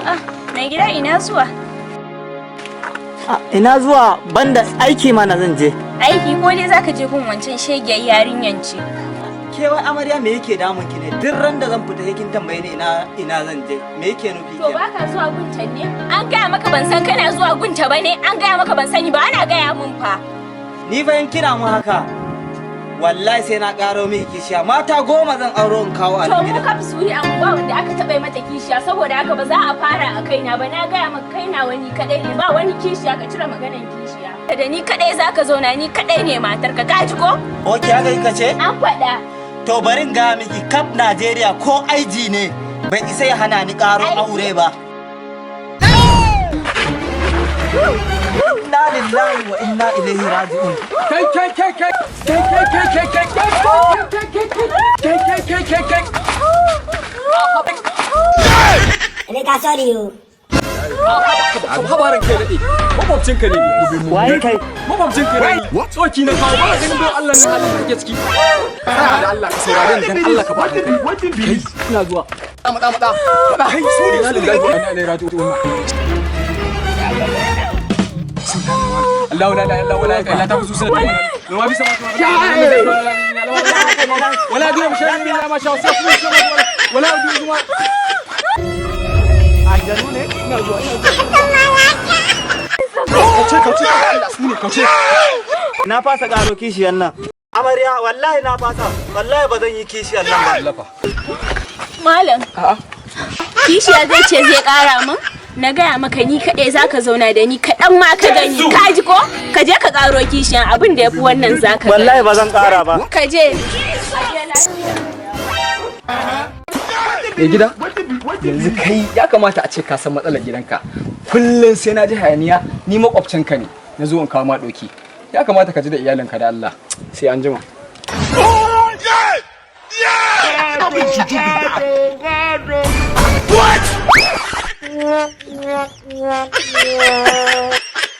A'a, mai gida ina zuwa? Ina zuwa banda aiki mana zan je. Aiki ko dai zaka je gun wancan shegiyar yarinyan ce? Ke wai amarya me yake damun ki ne? Duk ran da zan fita yakin tambaye ni ina zan je. Me yake nufi to baka zuwa gunta ne? An gaya maka ban san kana zuwa gunta bane? An gaya maka ban sani ba, ana gaya mun fa. Ni fa in kira mu haka. Wallahi sai na karo miki kishiya. Mata 10 zan auro in kawo a gida. To gida. mu ka suri an ba wanda aka taba mata kishiya, saboda haka ba za a fara a kaina ba. Na gaya maka kaina wani kadai ne, ba wani kishiya, ka cire maganan kishiya. Da ni kadai zaka zauna, ni kadai ne matarka, ka ji ko? Oke haka kika ce? An faɗa. To barin ga miki kap Najeriya ko IG ne bai isa ya hana ni karo aure ba. Inna lillahi wa inna ilaihi raji'un. Ne ka sorry yo. Habarin kai daɗe, makwabcin ka ne. Waye kai? Makwabcin ka ne. Tsoki na kawo ba ganin don Allah ne halin da kake ciki. Tsaya da Allah ka saurare ni dan Allah ka ba ni kai. Ina zuwa. Mada. Kai su ne halin da ina rato to Allah la ilaha illa Allah ta fusu sai. Wa bisa wala dum shay illa ma sha Allah. Wala dum aljanu ne ina zuwa kauce Allah su ne kauce. Na fasa karo kishiyan nan. Amarya wallahi na fasa. Wallahi ba zan yi kishiyan nan ba. Malam. Kishiya zai ce zai kara min? Na gaya maka ni kaɗai zaka zauna da ni kaɗan ma ka gani, ka ji ko? Ka je ka karo kishiyan, abin da yafi wannan zaka. Wallahi ba zan kara ba. Ka je. Mai gida, yanzu kai ya kamata a ce ka san matsalar gidanka. Kullum sai na ji hayaniya, ni makwabcinka ne, na zo in kawo ma ɗoki. Ya kamata ka ji da iyalinka da Allah. Sai an jima. What?